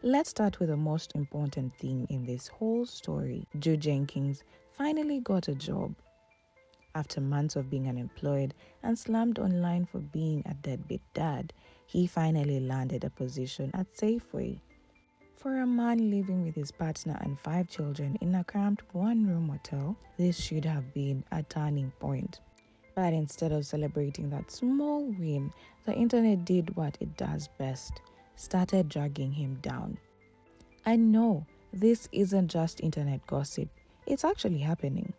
Let's start with the most important thing in this whole story. Jenkins finally got a job. After months of being unemployed and slammed online for being a deadbeat dad, he finally landed a position at Safeway. For a man living with his partner and 5 children in a cramped one-room motel, this should have been a turning point. But instead of celebrating that small win, the internet did what it does best, started dragging him down. I know this isn't just internet gossip, it's actually happening.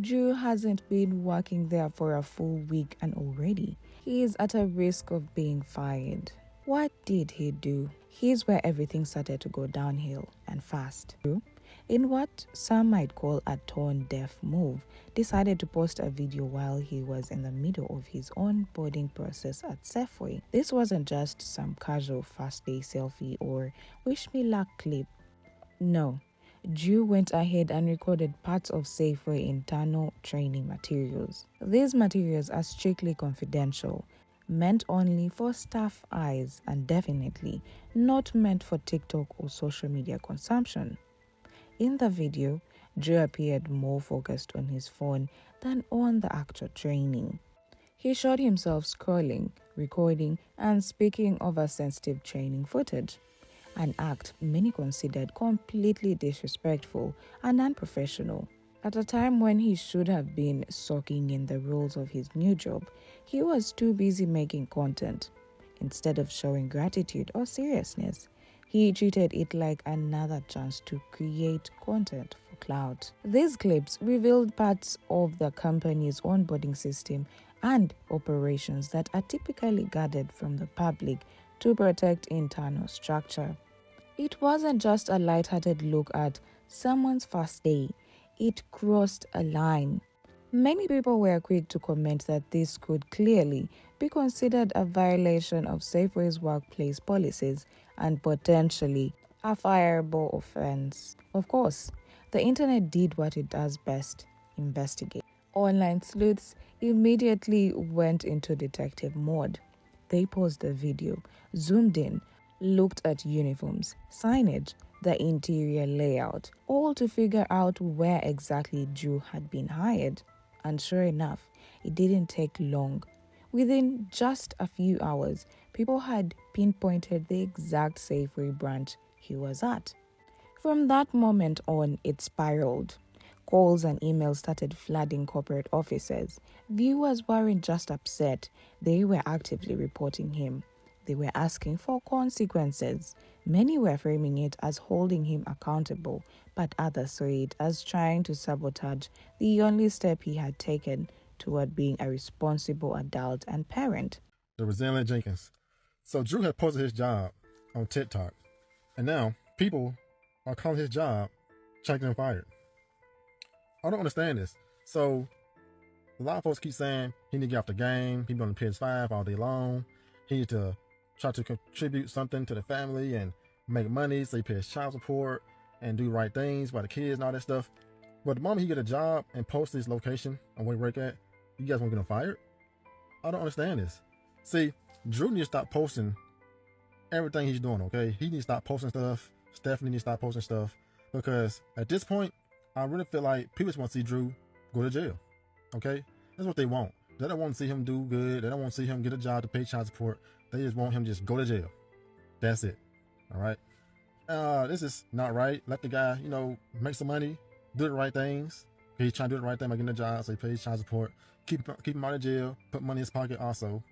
Drew hasn't been working there for a full week and already he is at a risk of being fired. What did he do? Here's where everything started to go downhill and fast. Drew, in what some might call a tone-deaf move, decided to post a video while he was in the middle of his onboarding process at Safeway. This wasn't just some casual first-day selfie or wish me luck clip. No. Drew went ahead and recorded parts of Safeway internal training materials. These materials are strictly confidential, meant only for staff eyes and definitely not meant for TikTok or social media consumption. In the video, Drew appeared more focused on his phone than on the actual training. He showed himself scrolling, recording, and speaking over sensitive training footage. An act many considered completely disrespectful and unprofessional. At a time when he should have been soaking in the rules of his new job, he was too busy making content. Instead of showing gratitude or seriousness, he treated it like another chance to create content for clout. These clips revealed parts of the company's onboarding system and operations that are typically guarded from the public to protect internal structure. It wasn't just a lighthearted look at someone's first day, it crossed a line. Many people were quick to comment that this could clearly be considered a violation of Safeway's workplace policies and potentially a fireable offense. Of course, the internet did what it does best, investigate. Online sleuths immediately went into detective mode. They paused the video, zoomed in, looked at uniforms, signage, the interior layout, all to figure out where exactly Drew had been hired. And sure enough, it didn't take long. Within just a few hours, people had pinpointed the exact Safeway branch he was at. From that moment on, it spiraled. Calls and emails started flooding corporate offices. Viewers weren't just upset, they were actively reporting him. They were asking for consequences. Many were framing it as holding him accountable, but others saw it as trying to sabotage the only step he had taken toward being a responsible adult and parent. The resilient Jenkins. So Drew had posted his job on TikTok, and now people are calling his job trying to get him fired. I don't understand this. So a lot of folks keep saying he need to get off the game, he be on the PS5 all day long, he need to try to contribute something to the family and make money so he pays child support and do right things by the kids and all that stuff. But the moment he get a job and post his location and where he work at, you guys want to get him fired? I don't understand this. See, Drew needs to stop posting everything he's doing, okay? He needs to stop posting stuff. Stephanie needs to stop posting stuff. Because at this point, I really feel like people just want to see Drew go to jail, okay? That's what they want. They don't want to see him do good. They don't want to see him get a job to pay child support. They just want him to just go to jail. That's it. All right. This is not right. Let the guy, make some money, do the right things. He's trying to do the right thing by getting a job, so he pays child support. Keep him out of jail. Put money in his pocket also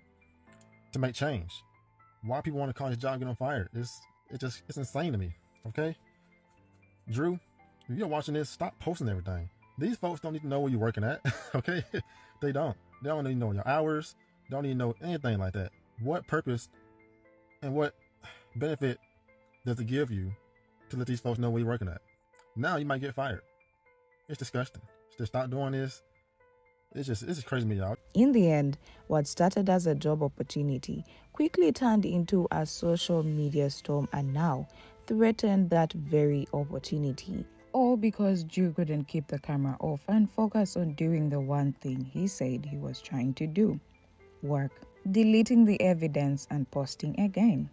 to make change. Why people want to call his job and get him fired? It's insane to me. Okay. Drew, if you're watching this, stop posting everything. These folks don't need to know where you're working at. Okay. They don't. They don't need to know your hours. They don't need to know anything like that. What purpose and what benefit does it give you to let these folks know where you're working at? Now you might get fired. It's disgusting. Just stop doing this. It's just crazy to me, y'all. In the end, what started as a job opportunity quickly turned into a social media storm and now threatened that very opportunity. All because Drew couldn't keep the camera off and focus on doing the one thing he said he was trying to do: work, deleting the evidence and posting again.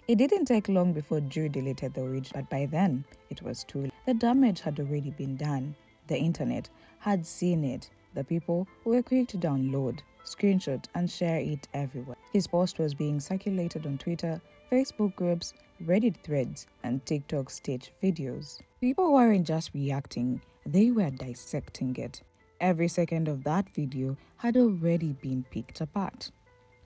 It didn't take long before Drew deleted the original, but by then it was too late. The damage had already been done. The internet had seen it. The people were quick to download, screenshot, and share it everywhere. His post was being circulated on Twitter, Facebook groups, Reddit threads, and TikTok stitch videos. People weren't just reacting, they were dissecting it. Every second of that video had already been picked apart.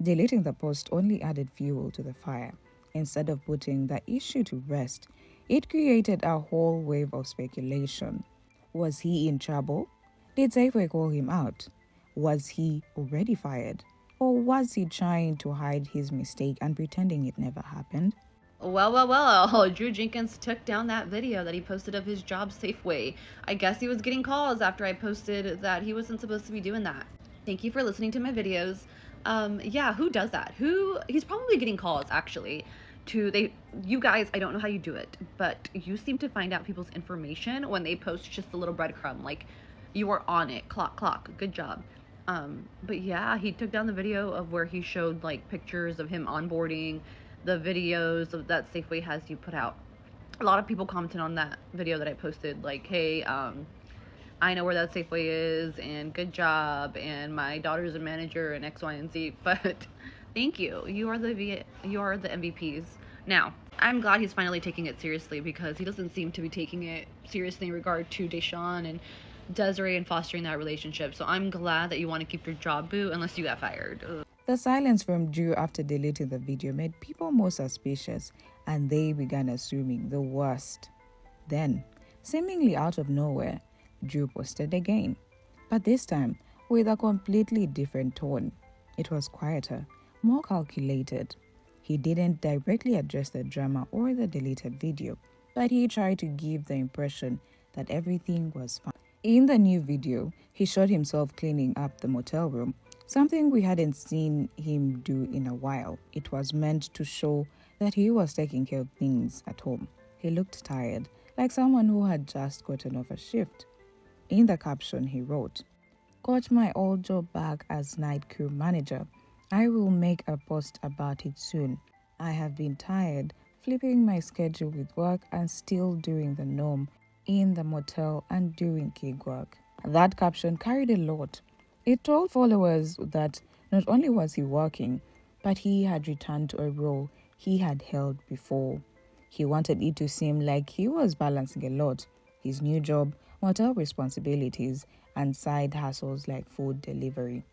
Deleting the post only added fuel to the fire. Instead of putting the issue to rest, it created a whole wave of speculation. Was he in trouble? Did Safeway call him out? Was he already fired? Or was he trying to hide his mistake and pretending it never happened? Well, Drew Jenkins took down that video that he posted of his job Safeway. I guess he was getting calls after I posted that he wasn't supposed to be doing that. Thank you for listening to my videos. Yeah, who does that? He's probably getting calls actually. You guys, I don't know how you do it, but you seem to find out people's information when they post just a little breadcrumb, like you are on it, clock, good job. But yeah, he took down the video of where he showed like pictures of him onboarding, the videos of that Safeway has you put out. A lot of people commented on that video that I posted, like, hey, I know where that Safeway is, and good job, and my daughter's a manager, and X, Y, and Z. But thank you. You are the MVPs. Now, I'm glad he's finally taking it seriously, because he doesn't seem to be taking it seriously in regard to Deshaun and Desiree and fostering that relationship. So I'm glad that you want to keep your job, boo, unless you got fired. Ugh. The silence from Drew after deleting the video made people more suspicious, and they began assuming the worst. Then, seemingly out of nowhere, Drew posted again, but this time with a completely different tone. It was quieter, more calculated. He didn't directly address the drama or the deleted video, but he tried to give the impression that everything was fine. In the new video, he showed himself cleaning up the motel room, something we hadn't seen him do in a while. It was meant to show that he was taking care of things at home. He looked tired, like someone who had just gotten off a shift. In the caption, he wrote, "Got my old job back as night crew manager. I will make a post about it soon. I have been tired, flipping my schedule with work and still doing the norm in the motel and doing gig work." That caption carried a lot. It told followers that not only was he working, but he had returned to a role he had held before. He wanted it to seem like he was balancing a lot: his new job, motel responsibilities, and side hustles like food delivery.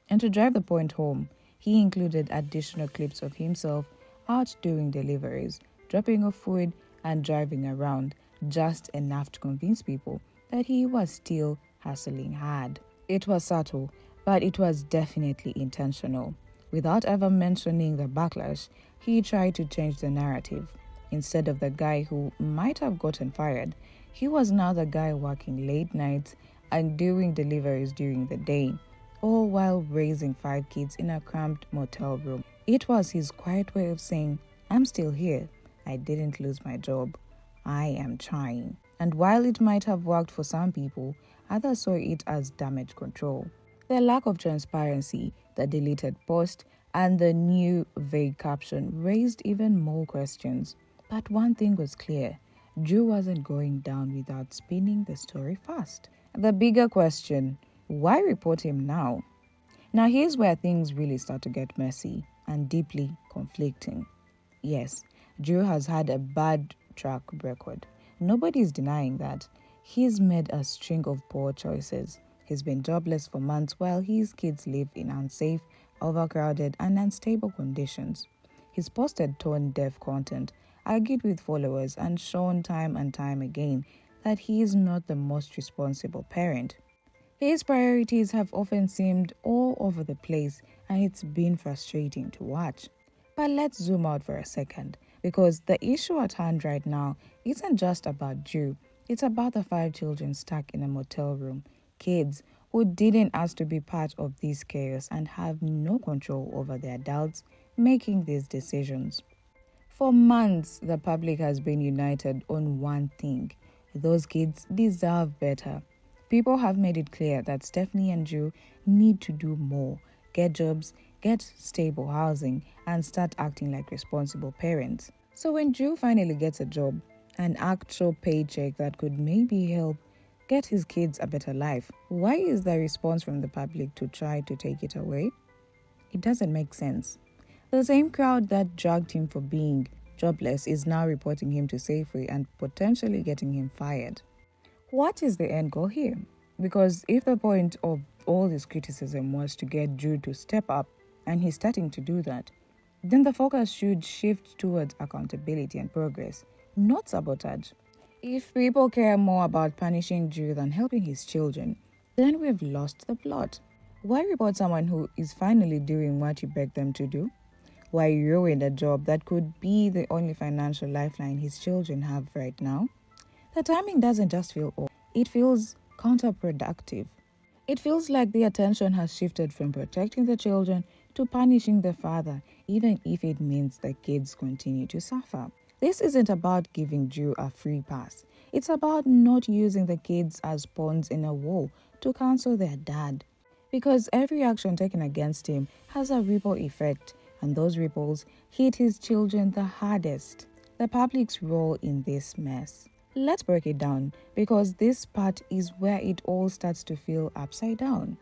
And to drive the point home, he included additional clips of himself out doing deliveries, dropping off food, and driving around, just enough to convince people that he was still hustling hard. It was subtle, but it was definitely intentional. Without ever mentioning the backlash, he tried to change the narrative. Instead of the guy who might have gotten fired, he was now the guy working late nights and doing deliveries during the day, all while raising 5 kids in a cramped motel room. It was his quiet way of saying, "I'm still here. I didn't lose my job. I am trying." And while it might have worked for some people, others saw it as damage control. The lack of transparency, the deleted post, and the new vague caption raised even more questions. But one thing was clear: Drew wasn't going down without spinning the story fast. The bigger question: why report him now? Now here's where things really start to get messy and deeply conflicting. Yes, Drew has had a bad track record. Nobody's denying that. He's made a string of poor choices. He's been jobless for months while his kids live in unsafe, overcrowded, and unstable conditions. He's posted tone-deaf content, argued with followers, and shown time and time again that he is not the most responsible parent. His priorities have often seemed all over the place, and it's been frustrating to watch. But let's zoom out for a second, because the issue at hand right now isn't just about Drew. It's about the 5 children stuck in a motel room, kids who didn't ask to be part of this chaos and have no control over the adults making these decisions. For months, the public has been united on one thing: those kids deserve better. People have made it clear that Stephanie and Drew need to do more, get jobs, get stable housing, and start acting like responsible parents. So when Drew finally gets a job, an actual paycheck that could maybe help get his kids a better life, why is the response from the public to try to take it away? It doesn't make sense. The same crowd that dragged him for being jobless is now reporting him to Safeway and potentially getting him fired. What is the end goal here? Because if the point of all this criticism was to get Drew to step up, and he's starting to do that, then the focus should shift towards accountability and progress, not sabotage. If people care more about punishing Drew than helping his children, then we've lost the plot. Why report someone who is finally doing what you begged them to do? Why ruin a job that could be the only financial lifeline his children have right now? The timing doesn't just feel off, it feels counterproductive. It feels like the attention has shifted from protecting the children to punishing the father, even if it means the kids continue to suffer. This isn't about giving Drew a free pass. It's about not using the kids as pawns in a war to cancel their dad. Because every action taken against him has a ripple effect, and those ripples hit his children the hardest. The public's role in this mess. Let's break it down, because this part is where it all starts to feel upside down.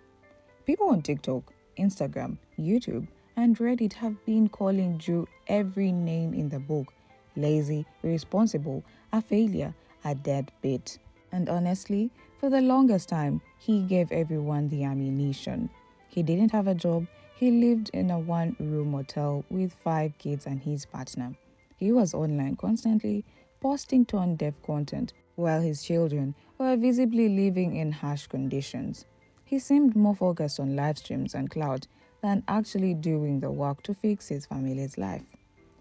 People on TikTok, Instagram, YouTube, and Reddit have been calling Drew every name in the book: lazy, irresponsible, a failure, a deadbeat. And honestly, for the longest time, he gave everyone the ammunition. He didn't have a job. He lived in a one-room motel with 5 kids and his partner. He was online constantly, posting tone-deaf content, while his children were visibly living in harsh conditions. He seemed more focused on live streams and clout than actually doing the work to fix his family's life.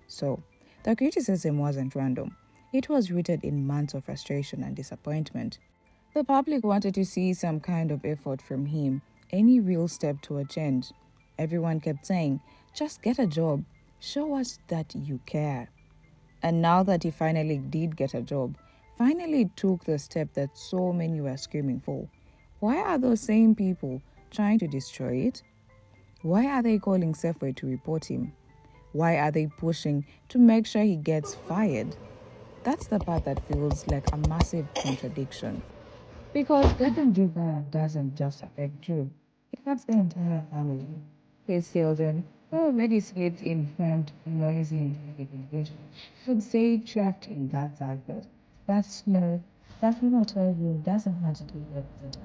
So, the criticism wasn't random. It was rooted in months of frustration and disappointment. The public wanted to see some kind of effort from him, any real step toward change. Everyone kept saying, just get a job, show us that you care. And now that he finally did get a job, finally took the step that so many were screaming for, why are those same people trying to destroy it? Why are they calling Safeway to report him? Why are they pushing to make sure he gets fired? That's the part that feels like a massive contradiction. Because getting Drew fired doesn't just affect Drew, it affects the entire family. His children, who already slept in front, noisy investigation, should stay trapped in that cycle. That's no, that motor room doesn't have to do with it.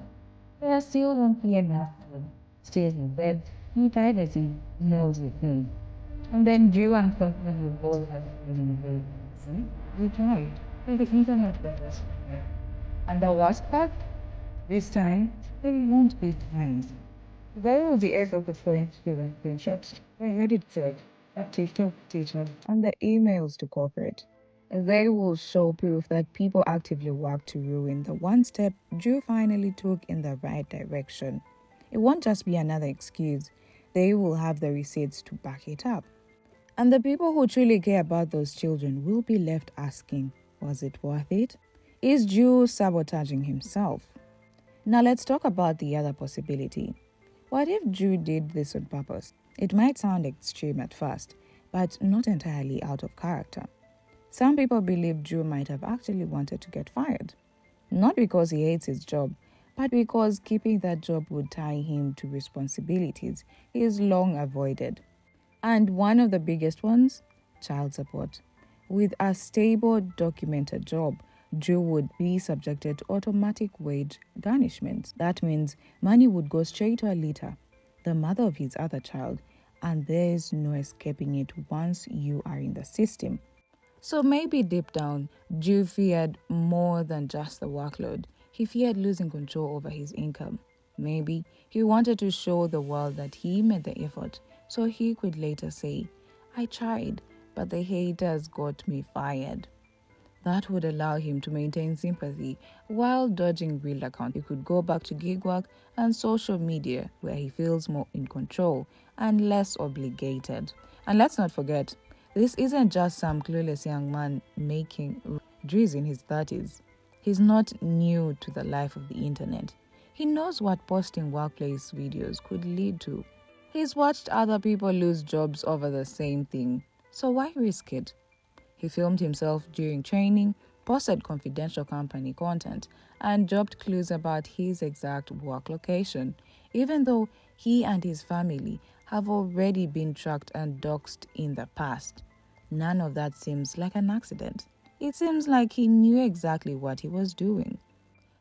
They are still don't pay enough food, stays in bed, he privacy, knows it. And then Drew and Fatima will both have we tried. And the internet was and the worst part, this time, they won't be friends. There will be echo between student screenshots, the Reddit thread, a TikTok teacher, and the emails to corporate. They will show proof that people actively work to ruin the one step Drew finally took in the right direction. It won't just be another excuse. They will have the receipts to back it up. And the people who truly care about those children will be left asking, was it worth it? Is Drew sabotaging himself? Now let's talk about the other possibility. What if Drew did this on purpose? It might sound extreme at first, but not entirely out of character. Some people believe Drew might have actually wanted to get fired. Not because he hates his job, but because keeping that job would tie him to responsibilities he's long avoided. And one of the biggest ones, child support. With a stable, documented job, Drew would be subjected to automatic wage garnishment. That means money would go straight to Alita, the mother of his other child, and there's no escaping it once you are in the system. So maybe deep down, Drew feared more than just the workload. He feared losing control over his income. Maybe he wanted to show the world that he made the effort, so he could later say, I tried, but the haters got me fired. That would allow him to maintain sympathy while dodging real account. He could go back to gig work and social media where he feels more in control and less obligated. And let's not forget, this isn't just some clueless young man making Drew's in his 30s. He's not new to the life of the internet. He knows what posting workplace videos could lead to. He's watched other people lose jobs over the same thing, so why risk it? He filmed himself during training, posted confidential company content, and dropped clues about his exact work location, even though he and his family have already been tracked and doxxed in the past. None of that seems like an accident. It seems like he knew exactly what he was doing.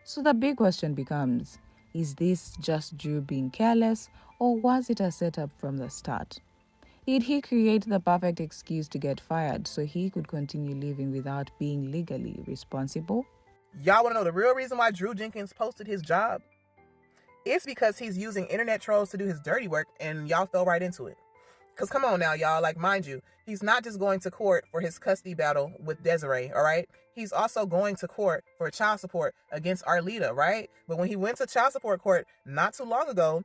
So the big question becomes, is this just Drew being careless, or was it a setup from the start? Did he create the perfect excuse to get fired so he could continue living without being legally responsible? Y'all want to know the real reason why Drew Jenkins posted his job? It's because he's using internet trolls to do his dirty work, and y'all fell right into it. Because come on now, y'all, like, mind you, he's not just going to court for his custody battle with Desiree, all right? He's also going to court for child support against Arlita, right? But when he went to child support court not too long ago,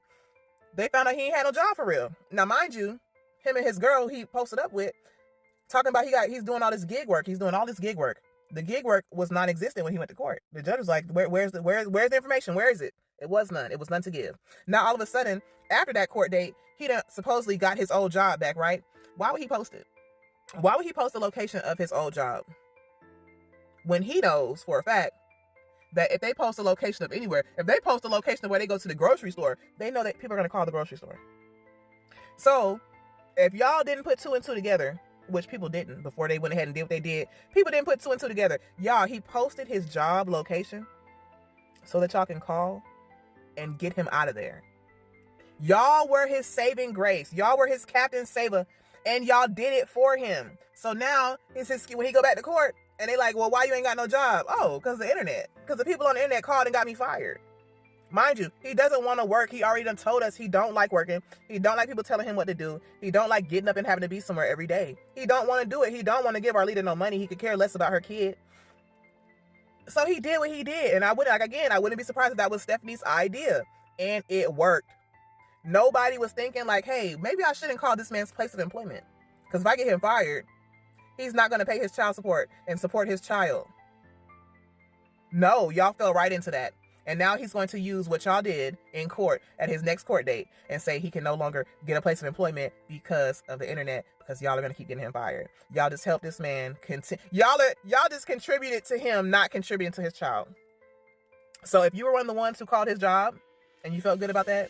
they found out he ain't had no job for real. Now, mind you, him and his girl he posted up with, talking about he's doing all this gig work. He's doing all this gig work. The gig work was non-existent when he went to court. The judge was like, where's the information? Where is it? It was none. It was none to give. Now, all of a sudden, after that court date, he done supposedly got his old job back, right? Why would he post it? Why would he post the location of his old job? When he knows for a fact that if they post a location of anywhere, if they post a location of where they go to the grocery store, they know that people are going to call the grocery store. So, if y'all didn't put two and two together, which people didn't before they went ahead and did what they did, people didn't put two and two together. Y'all, he posted his job location so that y'all can call and get him out of there. Y'all were his saving grace. Y'all were his captain saver, and y'all did it for him. So now it's his when he go back to court and they like, well, why you ain't got no job? Oh, because the internet. Because the people on the internet called and got me fired. Mind you, he doesn't want to work. He already done told us he don't like working. He don't like people telling him what to do. He don't like getting up and having to be somewhere every day. He don't want to do it. He don't want to give Arlita no money. He could care less about her kid. So he did what he did. And I wouldn't be surprised if that was Stephanie's idea. And it worked. Nobody was thinking like, hey, maybe I shouldn't call this man's place of employment. Because if I get him fired, he's not going to pay his child support and support his child. No, y'all fell right into that. And now he's going to use what y'all did in court at his next court date and say he can no longer get a place of employment because of the internet, because y'all are going to keep getting him fired. Y'all just helped this man continue. Y'all just contributed to him not contributing to his child. So if you were one of the ones who called his job and you felt good about that,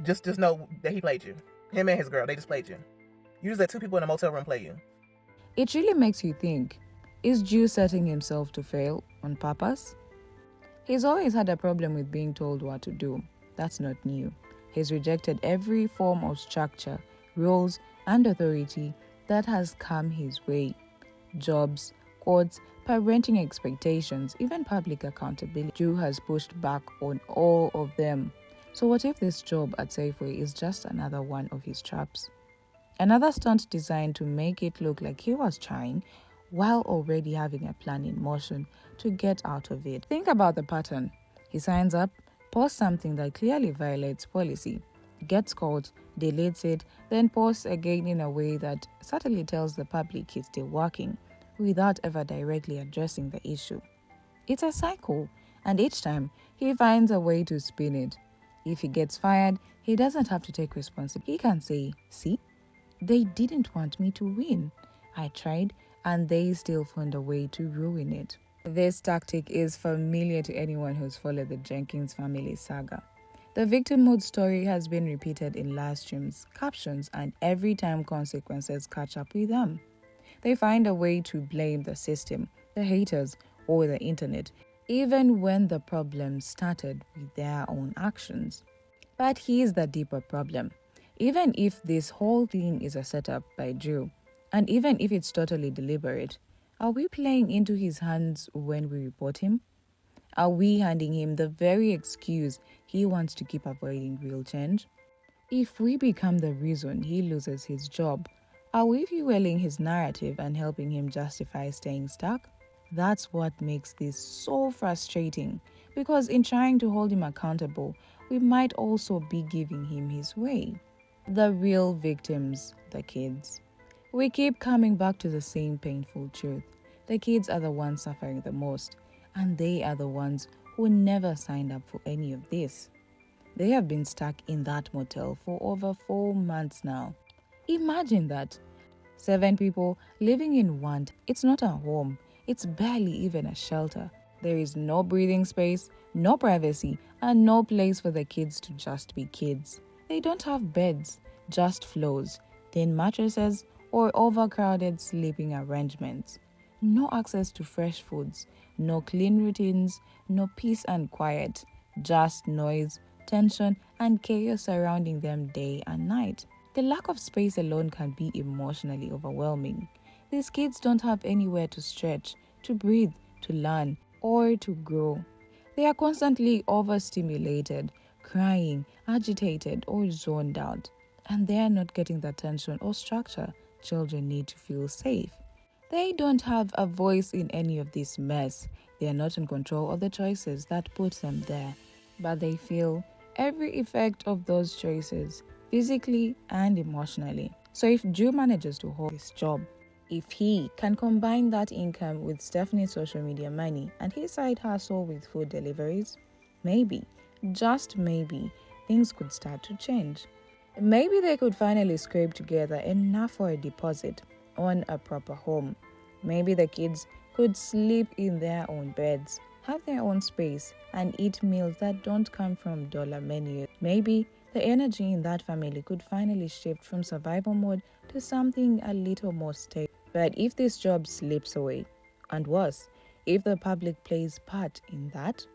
just know that he played you. Him and his girl, they just played you. You just let two people in a motel room play you. It really makes you think, is Drew setting himself to fail on purpose? He's always had a problem with being told what to do. That's not new. He's rejected every form of structure, rules, and authority that has come his way. Jobs, courts, parenting expectations, even public accountability. Drew has pushed back on all of them. So what if this job at Safeway is just another one of his traps? Another stunt designed to make it look like he was trying, while already having a plan in motion to get out of it. Think about the pattern. He signs up, posts something that clearly violates policy, gets caught, deletes it, then posts again in a way that subtly tells the public he's still working, without ever directly addressing the issue. It's a cycle, and each time he finds a way to spin it. If he gets fired, he doesn't have to take responsibility. He can say, see, they didn't want me to win. I tried, and they still found a way to ruin it. This tactic is familiar to anyone who's followed the Jenkins family saga. The victimhood story has been repeated in live streams, captions, and every time consequences catch up with them. They find a way to blame the system, the haters, or the internet, even when the problem started with their own actions. But here's the deeper problem. Even if this whole thing is a setup by Drew, and even if it's totally deliberate, are we playing into his hands when we report him? Are we handing him the very excuse he wants to keep avoiding real change? If we become the reason he loses his job, are we fueling his narrative and helping him justify staying stuck? That's what makes this so frustrating, because in trying to hold him accountable, we might also be giving him his way. The real victims, the kids. We keep coming back to the same painful truth. The kids are the ones suffering the most, and they are the ones who never signed up for any of this. They have been stuck in that motel for over 4 months now. Imagine that. 7 people living in one. It's not a home. It's barely even a shelter. There is no breathing space, no privacy, and no place for the kids to just be kids. They don't have beds, just floors, thin mattresses, or overcrowded sleeping arrangements. No access to fresh foods, no clean routines, no peace and quiet, just noise, tension, and chaos surrounding them day and night. The lack of space alone can be emotionally overwhelming. These kids don't have anywhere to stretch, to breathe, to learn, or to grow. They are constantly overstimulated, crying, agitated, or zoned out, and they are not getting the attention or structure children need to feel safe. They don't have a voice in any of this mess. They are not in control of the choices that put them there, but they feel every effect of those choices, physically and emotionally. So if Drew manages to hold his job, if he can combine that income with Stephanie's social media money and his side hustle with food deliveries, maybe, just maybe, things could start to change. Maybe they could finally scrape together enough for a deposit on a proper home. Maybe the kids could sleep in their own beds, have their own space, and eat meals that don't come from dollar menus. Maybe the energy in that family could finally shift from survival mode to something a little more stable. But if this job slips away, and worse, if the public plays part in that,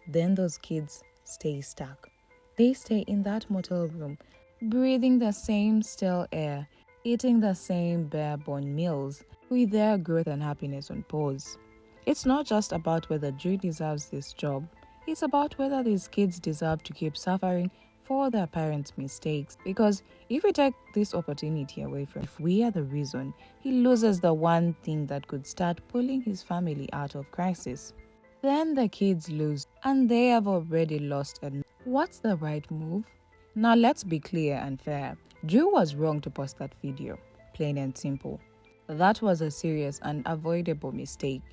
then those kids stay stuck. They stay in that motel room, breathing the same stale air, eating the same bare-bone meals, with their growth and happiness on pause. It's not just about whether Drew deserves this job, it's about whether these kids deserve to keep suffering for their parents' mistakes. Because if we take this opportunity away from him, if we are the reason, he loses the one thing that could start pulling his family out of crisis. Then the kids lose, and they have already lost. And what's the right move? Now let's be clear and fair. Drew was wrong to post that video, plain and simple. That was a serious and avoidable mistake.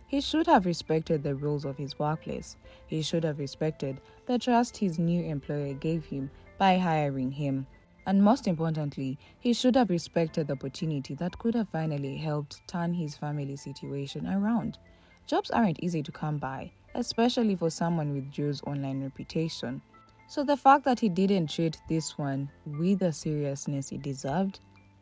He should have respected the rules of his workplace. He should have respected the trust his new employer gave him by hiring him. And most importantly, he should have respected the opportunity that could have finally helped turn his family situation around. Jobs aren't easy to come by, especially for someone with Drew's online reputation. So the fact that he didn't treat this one with the seriousness it deserved,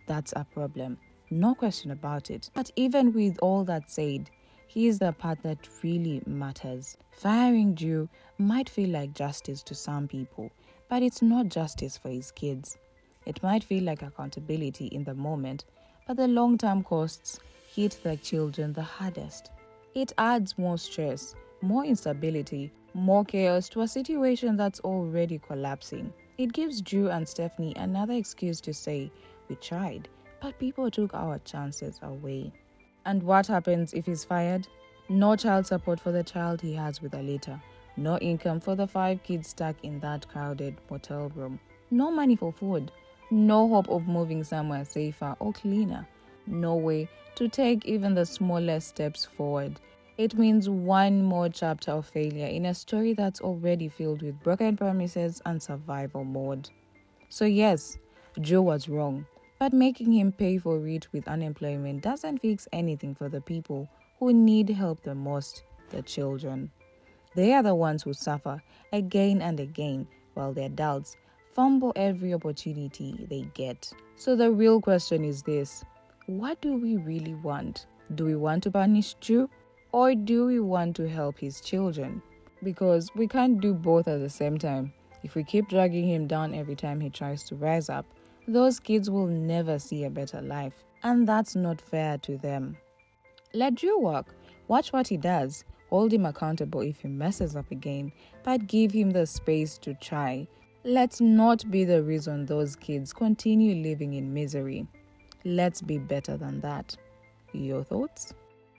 that's a problem. No question about it. But even with all that said, here's the part that really matters. Firing Drew might feel like justice to some people, but it's not justice for his kids. It might feel like accountability in the moment, but the long-term costs hit the children the hardest. It adds more stress, more instability, more chaos to a situation that's already collapsing. It gives Drew and Stephanie another excuse to say, "We tried, but people took our chances away." And what happens if he's fired? No child support for the child he has with Alita. No income for the 5 kids stuck in that crowded motel room. No money for food. No hope of moving somewhere safer or cleaner. No way to take even the smallest steps forward. It means one more chapter of failure in a story that's already filled with broken promises and survival mode. So yes, Joe was wrong, but making him pay for it with unemployment doesn't fix anything for the people who need help the most, the children. They are the ones who suffer again and again, while the adults fumble every opportunity they get. So the real question is this: what do we really want? Do we want to punish Drew? Or do we want to help his children? Because we can't do both at the same time. If we keep dragging him down every time he tries to rise up, those kids will never see a better life. And that's not fair to them. Let Drew work. Watch what he does. Hold him accountable if he messes up again, but give him the space to try. Let's not be the reason those kids continue living in misery. Let's be better than that. Your thoughts?